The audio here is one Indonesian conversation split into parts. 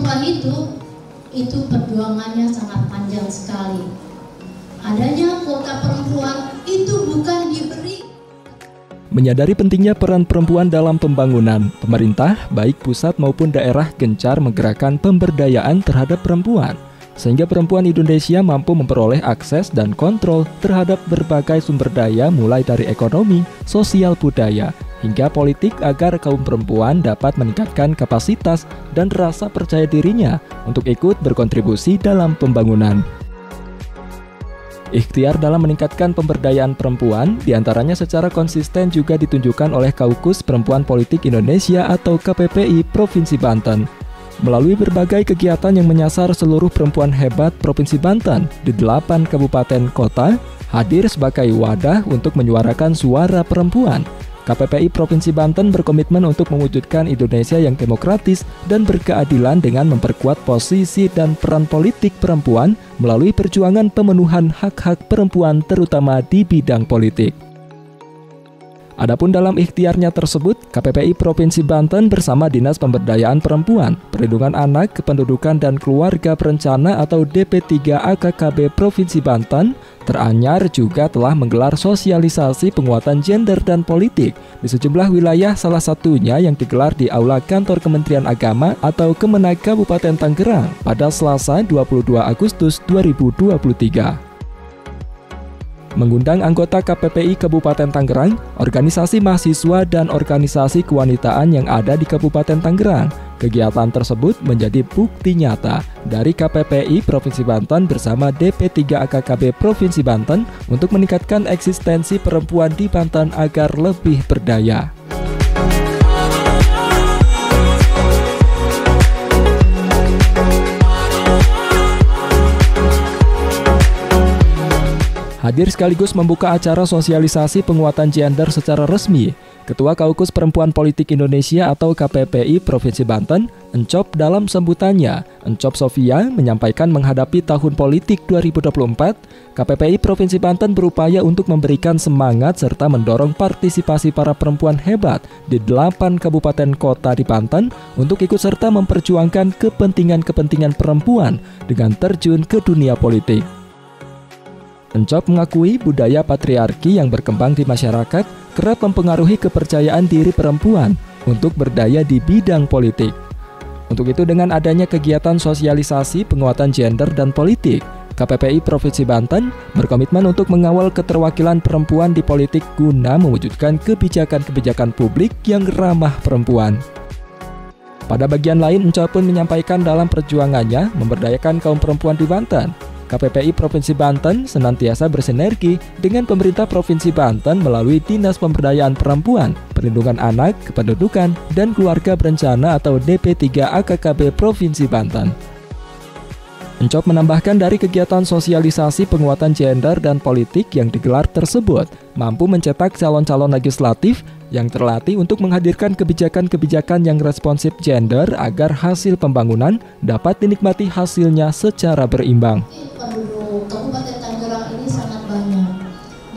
perempuan itu perjuangannya sangat panjang sekali. Adanya kuota perempuan itu bukan diberi. Menyadari pentingnya peran perempuan dalam pembangunan, pemerintah, baik pusat maupun daerah gencar menggerakkan pemberdayaan terhadap perempuan, sehingga perempuan Indonesia mampu memperoleh akses dan kontrol terhadap berbagai sumber daya mulai dari ekonomi, sosial budaya, hingga politik agar kaum perempuan dapat meningkatkan kapasitas dan rasa percaya dirinya untuk ikut berkontribusi dalam pembangunan. Ikhtiar dalam meningkatkan pemberdayaan perempuan diantaranya secara konsisten juga ditunjukkan oleh Kaukus Perempuan Politik Indonesia atau KPPI Provinsi Banten. Melalui berbagai kegiatan yang menyasar seluruh perempuan hebat Provinsi Banten di 8 kabupaten kota, hadir sebagai wadah untuk menyuarakan suara perempuan. KPPI Provinsi Banten berkomitmen untuk mewujudkan Indonesia yang demokratis dan berkeadilan dengan memperkuat posisi dan peran politik perempuan melalui perjuangan pemenuhan hak-hak perempuan terutama di bidang politik. Adapun dalam ikhtiarnya tersebut, KPPI Provinsi Banten bersama Dinas Pemberdayaan Perempuan, Perlindungan Anak, Kependudukan dan Keluarga Berencana atau DP3 AKKB Provinsi Banten teranyar juga telah menggelar sosialisasi penguatan gender dan politik di sejumlah wilayah, salah satunya yang digelar di Aula Kantor Kementerian Agama atau Kemenag Kabupaten Tangerang pada Selasa 22 Agustus 2023. Mengundang anggota KPPI Kabupaten Tangerang, organisasi mahasiswa dan organisasi kewanitaan yang ada di Kabupaten Tangerang. Kegiatan tersebut menjadi bukti nyata dari KPPI Provinsi Banten bersama DP3 AKKB Provinsi Banten untuk meningkatkan eksistensi perempuan di Banten agar lebih berdaya. Hadir sekaligus membuka acara sosialisasi penguatan gender secara resmi, Ketua Kaukus Perempuan Politik Indonesia atau KPPI Provinsi Banten, Encop dalam sambutannya, Encop Sofia menyampaikan menghadapi tahun politik 2024, KPPI Provinsi Banten berupaya untuk memberikan semangat serta mendorong partisipasi para perempuan hebat di 8 kabupaten kota di Banten untuk ikut serta memperjuangkan kepentingan-kepentingan perempuan dengan terjun ke dunia politik. Encop mengakui budaya patriarki yang berkembang di masyarakat kerap mempengaruhi kepercayaan diri perempuan untuk berdaya di bidang politik. Untuk itu, dengan adanya kegiatan sosialisasi penguatan gender dan politik, KPPI Provinsi Banten berkomitmen untuk mengawal keterwakilan perempuan di politik guna mewujudkan kebijakan-kebijakan publik yang ramah perempuan. Pada bagian lain, Encop pun menyampaikan dalam perjuangannya memberdayakan kaum perempuan di Banten, KPPI Provinsi Banten senantiasa bersinergi dengan pemerintah Provinsi Banten melalui Dinas Pemberdayaan Perempuan, Perlindungan Anak, Kependudukan, dan Keluarga Berencana atau DP3 AKKB Provinsi Banten. Encop menambahkan dari kegiatan sosialisasi penguatan gender dan politik yang digelar tersebut, mampu mencetak calon-calon legislatif yang terlatih untuk menghadirkan kebijakan-kebijakan yang responsif gender agar hasil pembangunan dapat dinikmati hasilnya secara berimbang. Penduduk Kabupaten Tangerang ini sangat banyak.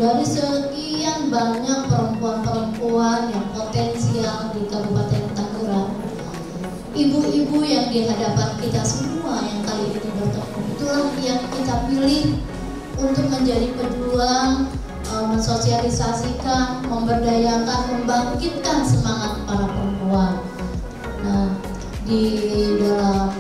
Dari sekian banyak perempuan-perempuan yang potensial di Kabupaten Tangerang, ibu-ibu yang di hadapan kita semua yang kali ini bertemu, itulah yang kita pilih untuk menjadi pejuang, mensosialisasikan, memberdayakan, membangkitkan semangat para perempuan. Nah, di dalam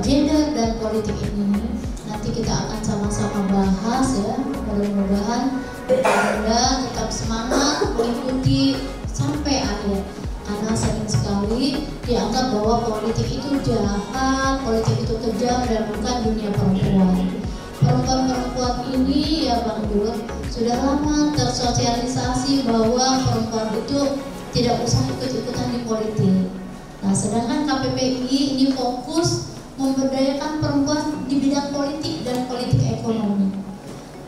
gender dan politik ini nanti kita akan sama-sama bahas ya. Mudah-mudahan Anda tetap semangat mengikuti sampai akhir, karena sering sekali dianggap bahwa politik itu jahat, politik itu kejam dan bukan dunia perempuan. Perempuan-perempuan ini ya Bang Dul sudah lama tersosialisasi bahwa perempuan itu tidak usah ikut-ikutan di politik. Nah, sedangkan KPPI ini fokus memberdayakan perempuan di bidang politik dan politik ekonomi.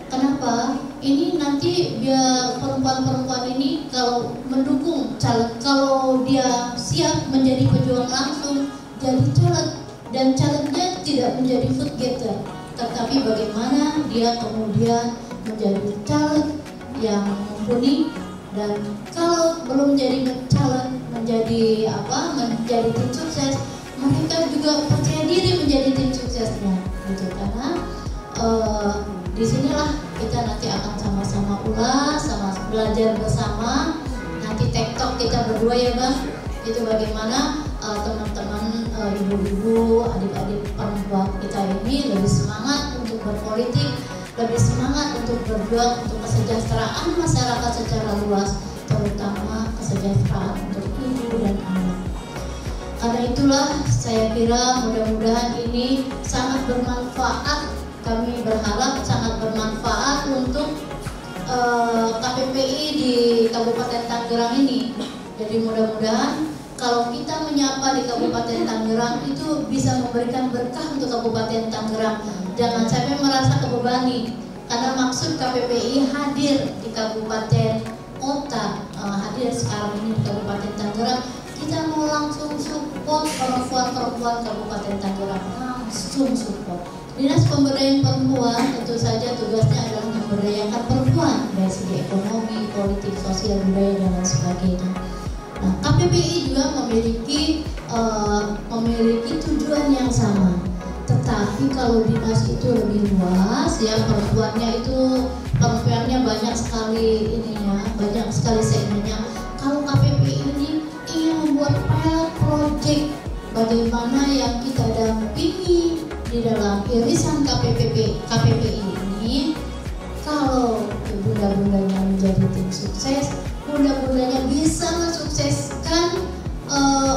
Kenapa? Ini nanti biar perempuan-perempuan ini kalau mendukung caleg, kalau dia siap menjadi pejuang langsung jadi caleg, dan calegnya tidak menjadi vote getter, tetapi bagaimana dia kemudian menjadi caleg yang mumpuni, dan kalau belum menjadi caleg menjadi tim sukses, mereka juga percaya diri menjadi tim suksesnya, gitu. Karena disinilah kita nanti akan sama-sama ulas, sama belajar bersama. Nanti tektok kita berdua ya Bang, itu bagaimana teman-teman ibu-ibu, adik-adik perempuan kita ini lebih semangat untuk berpolitik, lebih semangat untuk berjuang untuk kesejahteraan masyarakat secara luas, terutama kesejahteraan untuk ibu dan anak. Karena itulah saya kira mudah-mudahan ini sangat bermanfaat. Kami berharap sangat bermanfaat untuk KPPI di Kabupaten Tangerang ini. Jadi mudah-mudahan kalau kita menyapa di Kabupaten Tangerang itu bisa memberikan berkah untuk Kabupaten Tangerang. Jangan sampai merasa kebebani, karena maksud KPPI hadir di Kabupaten Kota, hadir sekarang ini di Kabupaten Tangerang. Kita mau langsung support perempuan-perempuan Kabupaten Tangerang, langsung support. Dinas Pemberdayaan Perempuan tentu saja tugasnya adalah memberdayakan perempuan dari segi ekonomi, politik, sosial, budaya, dan lain sebagainya. Nah, KPPI juga memiliki tujuan yang sama. Tetapi kalau dinas itu lebih luas, ya perempuannya banyak sekali ininya, banyak sekali segmennya. Kalau KPPI ini ingin membuat pilot project bagaimana yang kita dampingi di dalam irisan KPPI ini. Kalau bunda-bundanya menjadi tim sukses, bunda-bundanya bisa mensukseskan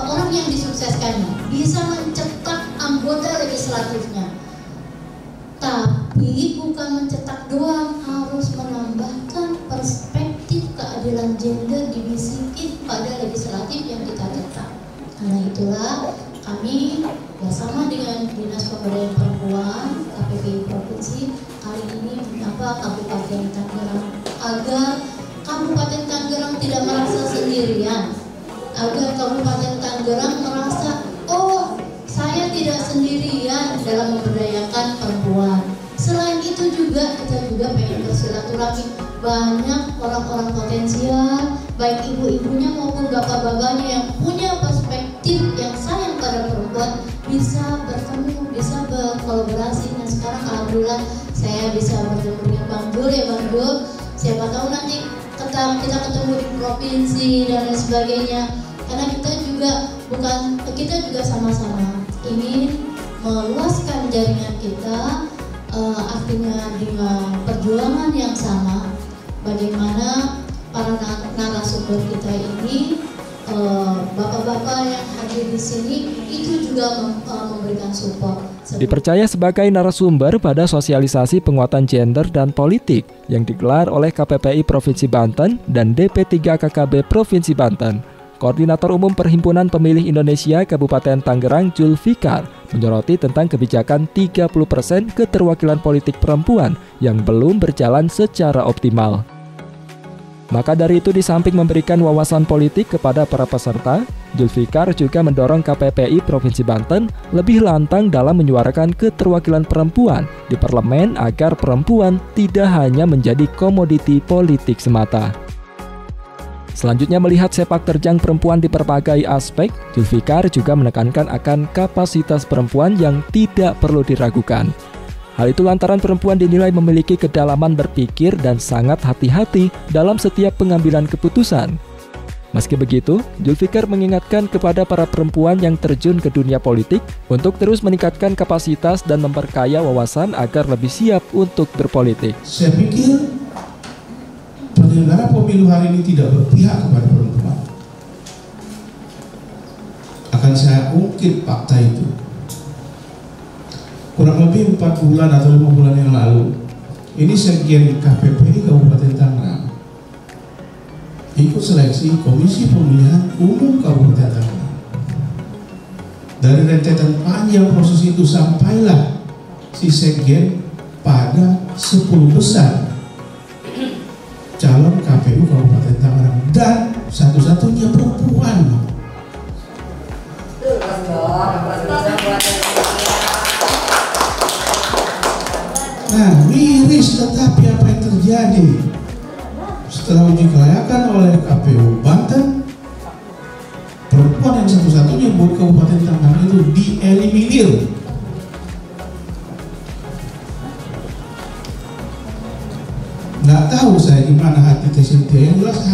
orang yang disukseskannya, bisa mencetak anggota legislatifnya. Tapi bukan mencetak doang, harus menambahkan perspektif keadilan gender dibisikin pada legislatif yang kita cetak. Karena itulah kami bersama dengan Dinas Pemberdayaan Perempuan KPPI Provinsi kali ini menyapa Kabupaten Tangerang agar Kabupaten Tangerang tidak merasa sendirian, agar Kabupaten Tangerang merasa, oh saya tidak sendirian dalam memberdayakan perempuan. Selain itu juga kita juga pengen bersilaturahmi, banyak orang-orang potensial, baik ibu-ibunya maupun bapak-bapaknya yang punya perspektif yang sayang pada perempuan, bisa bertemu, bisa berkolaborasi. Nah sekarang alhamdulillah saya bisa bertemu dengan Bang Jul, ya Bang Jul. Siapa tahu nanti kita ketemu di provinsi dan lain sebagainya. Karena kita juga sama-sama ingin meluaskan jaringan kita, artinya dengan perjuangan yang sama. Bagaimana para narasumber kita ini, bapak-bapak yang hadir di sini itu juga memberikan support. Dipercaya sebagai narasumber pada sosialisasi penguatan gender dan politik yang digelar oleh KPPI Provinsi Banten dan DP3 KKB Provinsi Banten. Koordinator Umum Perhimpunan Pemilih Indonesia Kabupaten Tangerang Julfikar menyoroti tentang kebijakan 30% keterwakilan politik perempuan yang belum berjalan secara optimal. Maka dari itu, di samping memberikan wawasan politik kepada para peserta, Julfikar juga mendorong KPPI Provinsi Banten lebih lantang dalam menyuarakan keterwakilan perempuan di parlemen agar perempuan tidak hanya menjadi komoditi politik semata. Selanjutnya, melihat sepak terjang perempuan di berbagai aspek, Julfikar juga menekankan akan kapasitas perempuan yang tidak perlu diragukan. Hal itu lantaran perempuan dinilai memiliki kedalaman berpikir dan sangat hati-hati dalam setiap pengambilan keputusan. Meski begitu, Julfikar mengingatkan kepada para perempuan yang terjun ke dunia politik untuk terus meningkatkan kapasitas dan memperkaya wawasan agar lebih siap untuk berpolitik. Saya pikir penyelenggara pemilu hari ini tidak berpihak kepada perempuan. Akan saya ungkit fakta itu. Kurang lebih 4 bulan atau 5 bulan yang lalu, ini sekjen KPPI Kabupaten Tangerang ikut seleksi Komisi Pemilihan Umum Kabupaten Tangerang. Dari rentetan panjang proses itu sampailah si sekjen pada 10 besar calon KPU Kabupaten Tangerang dan satu-satunya perempuan. Nah, miris tetapi apa yang terjadi? Setelah uji kelayakan oleh KPU Banten, perempuan yang satu-satunya buat Kabupaten Tangerang itu dieliminir. Nggak tahu saya gimana hati Teh Cynthia. Yang jelas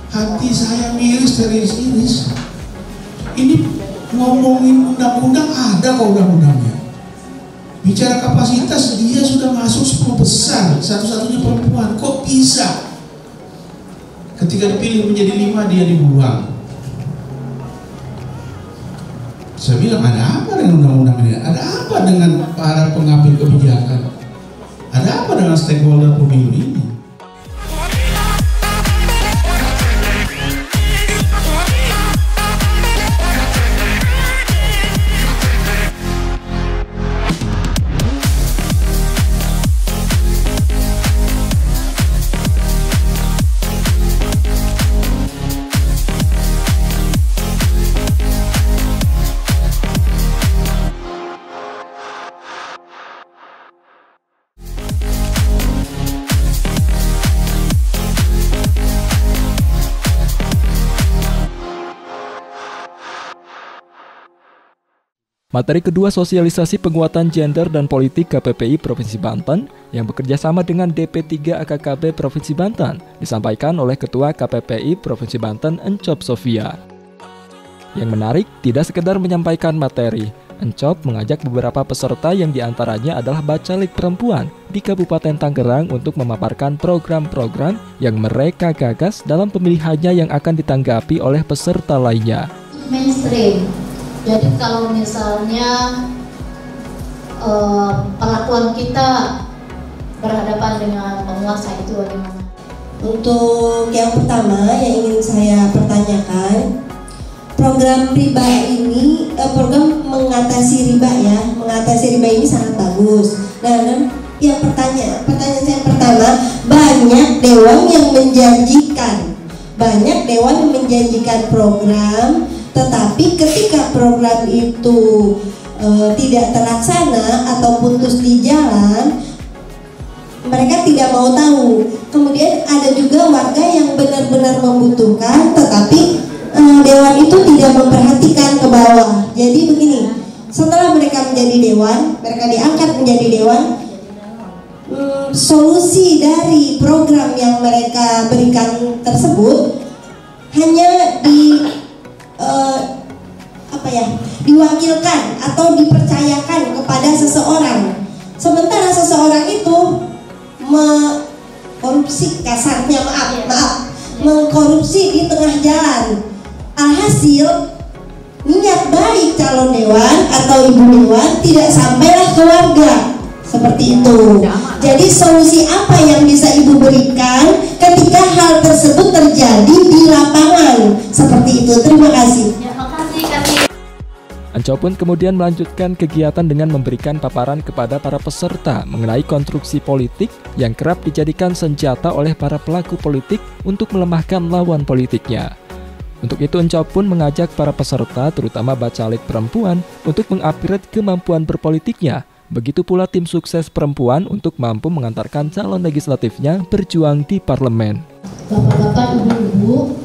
hati saya miris teriris-iris. Ini ngomongin undang-undang, ada kok undang-undangnya. Bicara kapasitas, dia sudah masuk 10 besar, satu-satunya perempuan. Kok bisa? Ketika dipilih menjadi 5, dia dibuang. Saya bilang, ada apa dengan undang-undang ini? Ada apa dengan para pengambil kebijakan? Ada apa dengan stakeholder pemilu ini? Materi kedua, sosialisasi penguatan gender dan politik KPPI Provinsi Banten yang bekerja sama dengan DP3 AKKB Provinsi Banten, disampaikan oleh Ketua KPPI Provinsi Banten Encop Sofia. Yang menarik, tidak sekedar menyampaikan materi, Encop mengajak beberapa peserta yang diantaranya adalah Bacalek perempuan di Kabupaten Tangerang untuk memaparkan program-program yang mereka gagas dalam pemilihannya yang akan ditanggapi oleh peserta lainnya. Mainstream. Jadi kalau misalnya perlakuan kita berhadapan dengan penguasa itu bagaimana? Untuk yang pertama yang ingin saya pertanyakan, program riba ini, program mengatasi riba ya, mengatasi riba ini sangat bagus. Nah, yang pertanyaan saya yang pertama, banyak dewan yang menjanjikan program, tetapi ketika program itu tidak terlaksana atau putus di jalan, mereka tidak mau tahu. Kemudian ada juga warga yang benar-benar membutuhkan, tetapi dewan itu tidak memperhatikan ke bawah. Jadi begini, setelah mereka menjadi dewan, mereka diangkat menjadi dewan, solusi dari program yang mereka berikan tersebut hanya diwakilkan atau dipercayakan kepada seseorang. Sementara seseorang itu mengkorupsi, kasarnya mengkorupsi di tengah jalan. Alhasil niat baik calon dewan atau ibu dewan tidak sampailah ke warga. Seperti itu. Jadi solusi apa yang bisa ibu berikan ketika hal tersebut terjadi di lapangan? Seperti itu. Terima kasih. Encop pun kemudian melanjutkan kegiatan dengan memberikan paparan kepada para peserta mengenai konstruksi politik yang kerap dijadikan senjata oleh para pelaku politik untuk melemahkan lawan politiknya. Untuk itu Encop pun mengajak para peserta, terutama Bacalek perempuan, untuk mengupgrade kemampuan berpolitiknya. Begitu pula tim sukses perempuan untuk mampu mengantarkan calon legislatifnya berjuang di parlemen. Bapak-bapak, ibu-ibu,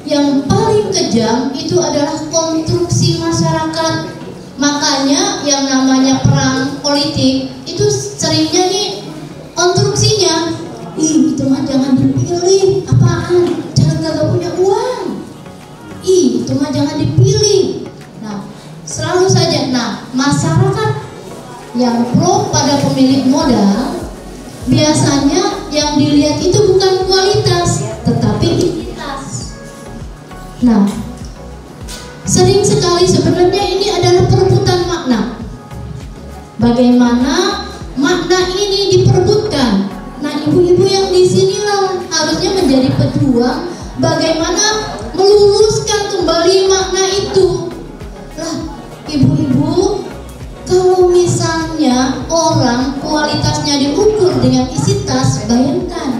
yang paling kejam itu adalah konstruksi masyarakat. Makanya yang namanya perang politik itu seringnya nih konstruksinya, itu mah jangan dipilih, apaan? Jangan kagak punya uang. Itu mah jangan dipilih. Nah, selalu saja. Nah, masyarakat yang pro pada pemilik modal, biasanya yang dilihat itu bukan kualitas, tetapi identitas. Nah, sering sekali sebenarnya ini adalah perebutan makna. Bagaimana makna ini diperebutkan? Nah, ibu-ibu yang di sinilah harusnya menjadi pejuang bagaimana meluruskan kembali makna itu. Lah, ibu-ibu, kalau misalnya orang kualitasnya diukur dengan isi tas, bayangkan,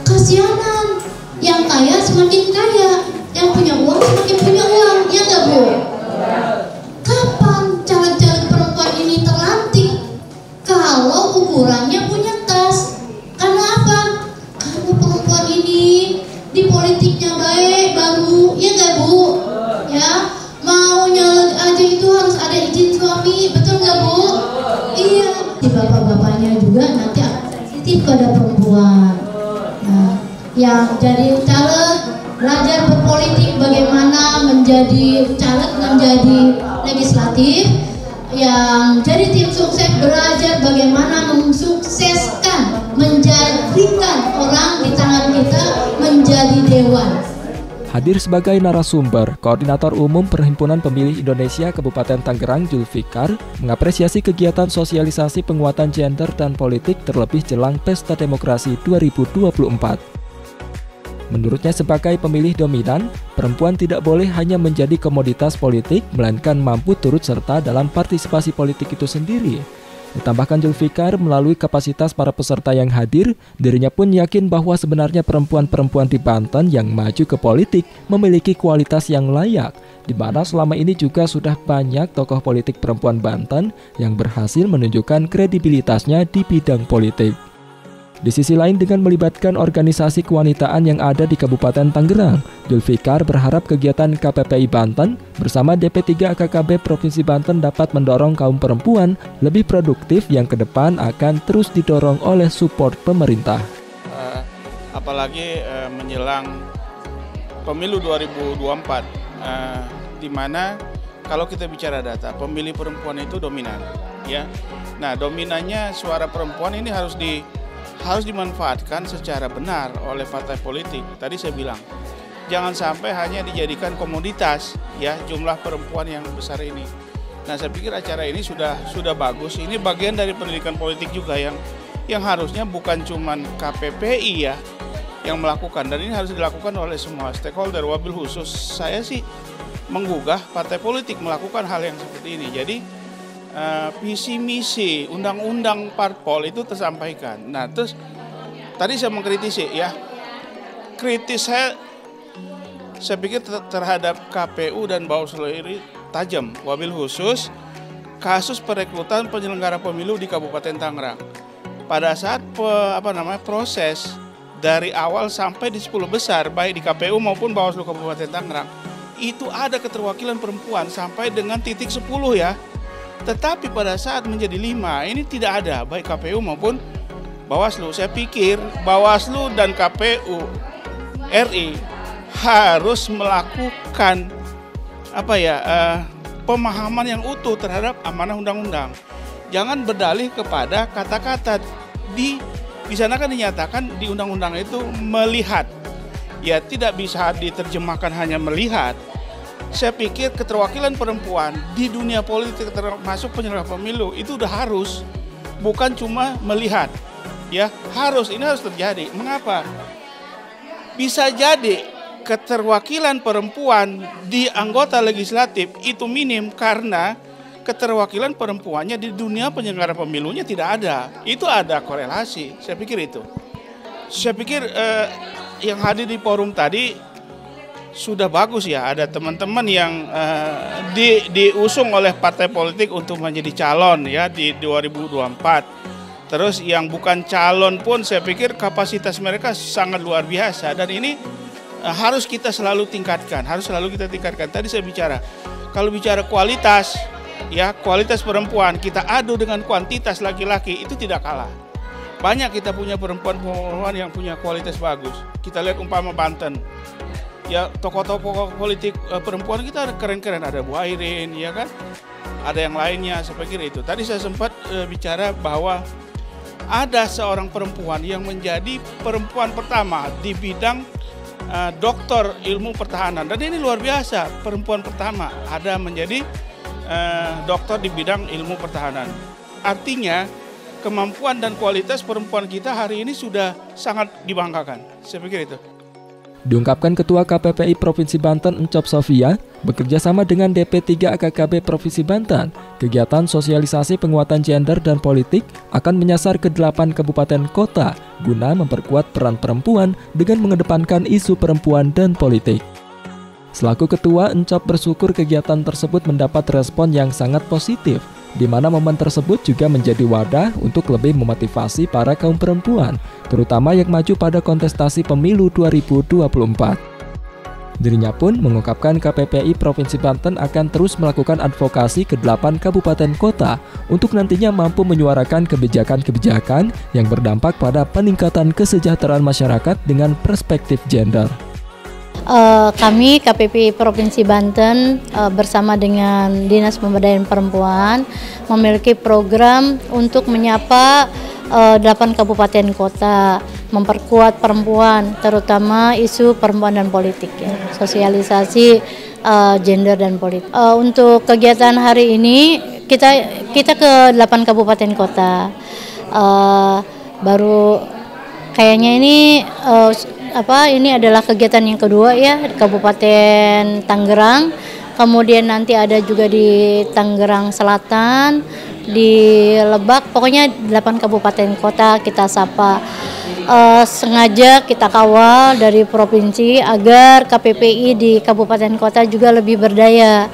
kasihanan. Yang kaya semakin kaya, yang punya uang semakin punya uang, ya nggak Bu? Kapan caleg-caleg perempuan ini terlantik? Kalau ukurannya punya tas. Karena apa? Karena perempuan ini di politiknya baik, bagus. suami, betul nggak Bu? Iya, di bapak-bapaknya juga nanti akan sensitif pada perempuan. Nah, yang jadi caleg belajar berpolitik, bagaimana menjadi caleg, menjadi legislatif. Yang jadi tim sukses belajar bagaimana mensukseskan, menjadikan orang di tangan kita menjadi dewan. Hadir sebagai narasumber, Koordinator Umum Perhimpunan Pemilih Indonesia Kabupaten Tangerang Zulfikar mengapresiasi kegiatan sosialisasi penguatan gender dan politik terlebih jelang Pesta Demokrasi 2024. Menurutnya sebagai pemilih dominan, perempuan tidak boleh hanya menjadi komoditas politik, melainkan mampu turut serta dalam partisipasi politik itu sendiri. Ditambahkan Zulfikar, melalui kapasitas para peserta yang hadir, dirinya pun yakin bahwa sebenarnya perempuan-perempuan di Banten yang maju ke politik memiliki kualitas yang layak, di mana selama ini juga sudah banyak tokoh politik perempuan Banten yang berhasil menunjukkan kredibilitasnya di bidang politik. Di sisi lain, dengan melibatkan organisasi kewanitaan yang ada di Kabupaten Tangerang, Zulfikar berharap kegiatan KPPI Banten bersama DP3 AKKB Provinsi Banten dapat mendorong kaum perempuan lebih produktif yang ke depan akan terus didorong oleh support pemerintah. Apalagi menjelang pemilu 2024, di mana kalau kita bicara data, pemilih perempuan itu dominan, ya. Nah, dominannya suara perempuan ini harus dimanfaatkan secara benar oleh partai politik. Tadi saya bilang, jangan sampai hanya dijadikan komoditas ya jumlah perempuan yang besar ini. Nah, saya pikir acara ini sudah bagus. Ini bagian dari pendidikan politik juga yang harusnya bukan cuman KPPI ya yang melakukan, dan ini harus dilakukan oleh semua stakeholder. Wabil khusus saya sih menggugah partai politik melakukan hal yang seperti ini. Jadi visi misi undang-undang parpol itu tersampaikan. Nah, terus tadi saya mengkritisi ya, kritis saya pikir terhadap KPU dan Bawaslu ini tajam. Wabil khusus kasus perekrutan penyelenggara pemilu di Kabupaten Tangerang. Pada saat proses dari awal sampai di 10 besar baik di KPU maupun Bawaslu Kabupaten Tangerang itu ada keterwakilan perempuan sampai dengan titik 10 ya. Tetapi pada saat menjadi 5 ini tidak ada baik KPU maupun Bawaslu. Saya pikir Bawaslu dan KPU RI harus melakukan pemahaman yang utuh terhadap amanah undang-undang. Jangan berdalih kepada kata-kata di sana kan dinyatakan di undang-undang itu melihat. Ya, tidak bisa diterjemahkan hanya melihat. Saya pikir keterwakilan perempuan di dunia politik termasuk penyelenggara pemilu itu udah harus, bukan cuma melihat. Ya, ini harus terjadi. Mengapa? Bisa jadi keterwakilan perempuan di anggota legislatif itu minim karena keterwakilan perempuannya di dunia penyelenggara pemilunya tidak ada. Itu ada korelasi. Saya pikir itu. Saya pikir yang hadir di forum tadi sudah bagus ya, ada teman-teman yang diusung oleh partai politik untuk menjadi calon ya di 2024. Terus yang bukan calon pun saya pikir kapasitas mereka sangat luar biasa, dan ini harus kita selalu tingkatkan, Tadi saya bicara, kalau bicara kualitas ya, kualitas perempuan kita adu dengan kuantitas laki-laki itu tidak kalah. Banyak kita punya perempuan-perempuan yang punya kualitas bagus. Kita lihat umpama Banten. Ya, tokoh-tokoh politik perempuan kita keren-keren, ada Bu Airin, ya kan? Ada yang lainnya, saya pikir itu. Tadi saya sempat bicara bahwa ada seorang perempuan yang menjadi perempuan pertama di bidang doktor ilmu pertahanan. Dan ini luar biasa, perempuan pertama ada menjadi doktor di bidang ilmu pertahanan. Artinya, kemampuan dan kualitas perempuan kita hari ini sudah sangat dibanggakan. Saya pikir itu. Diungkapkan Ketua KPPI Provinsi Banten Encop Sofia, bekerja sama dengan DP3 AKKB Provinsi Banten, kegiatan sosialisasi penguatan gender dan politik akan menyasar ke 8 kabupaten kota guna memperkuat peran perempuan dengan mengedepankan isu perempuan dan politik. Selaku Ketua, Encop bersyukur kegiatan tersebut mendapat respon yang sangat positif, di mana momen tersebut juga menjadi wadah untuk lebih memotivasi para kaum perempuan, terutama yang maju pada kontestasi pemilu 2024. Dirinya pun mengungkapkan KPPI Provinsi Banten akan terus melakukan advokasi ke 8 kabupaten kota untuk nantinya mampu menyuarakan kebijakan-kebijakan yang berdampak pada peningkatan kesejahteraan masyarakat dengan perspektif gender. Kami KPPI Provinsi Banten bersama dengan Dinas Pemberdayaan Perempuan memiliki program untuk menyapa 8 kabupaten kota, memperkuat perempuan, terutama isu perempuan dan politik, ya, sosialisasi gender dan politik. Untuk kegiatan hari ini kita ke 8 kabupaten kota. Baru kayaknya ini ini adalah kegiatan yang kedua ya di Kabupaten Tangerang. Kemudian nanti ada juga di Tangerang Selatan, di Lebak, pokoknya 8 kabupaten kota kita sapa. Sengaja kita kawal dari provinsi agar KPPI di kabupaten kota juga lebih berdaya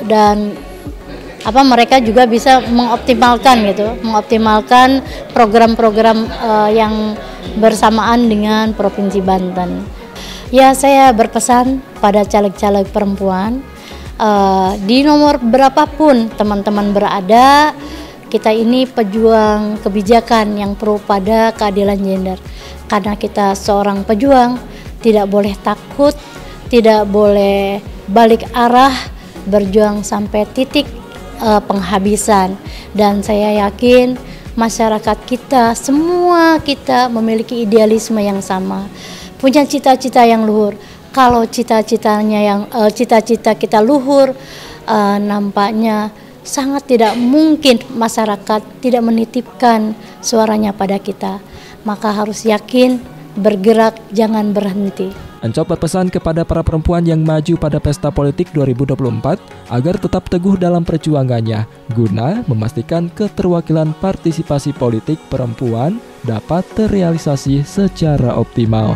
dan mereka juga bisa mengoptimalkan program-program yang bersamaan dengan Provinsi Banten. Ya, saya berpesan pada caleg-caleg perempuan, di nomor berapapun teman-teman berada, kita ini pejuang kebijakan yang pro pada keadilan gender. Karena kita seorang pejuang, tidak boleh takut, tidak boleh balik arah, berjuang sampai titik penghabisan. Dan saya yakin masyarakat kita, semua kita memiliki idealisme yang sama, punya cita-cita yang luhur. Kalau cita-cita kita luhur, nampaknya sangat tidak mungkin masyarakat tidak menitipkan suaranya pada kita. Maka harus yakin, bergerak, jangan berhenti. Encop berpesan kepada para perempuan yang maju pada pesta politik 2024 agar tetap teguh dalam perjuangannya guna memastikan keterwakilan partisipasi politik perempuan dapat terrealisasi secara optimal.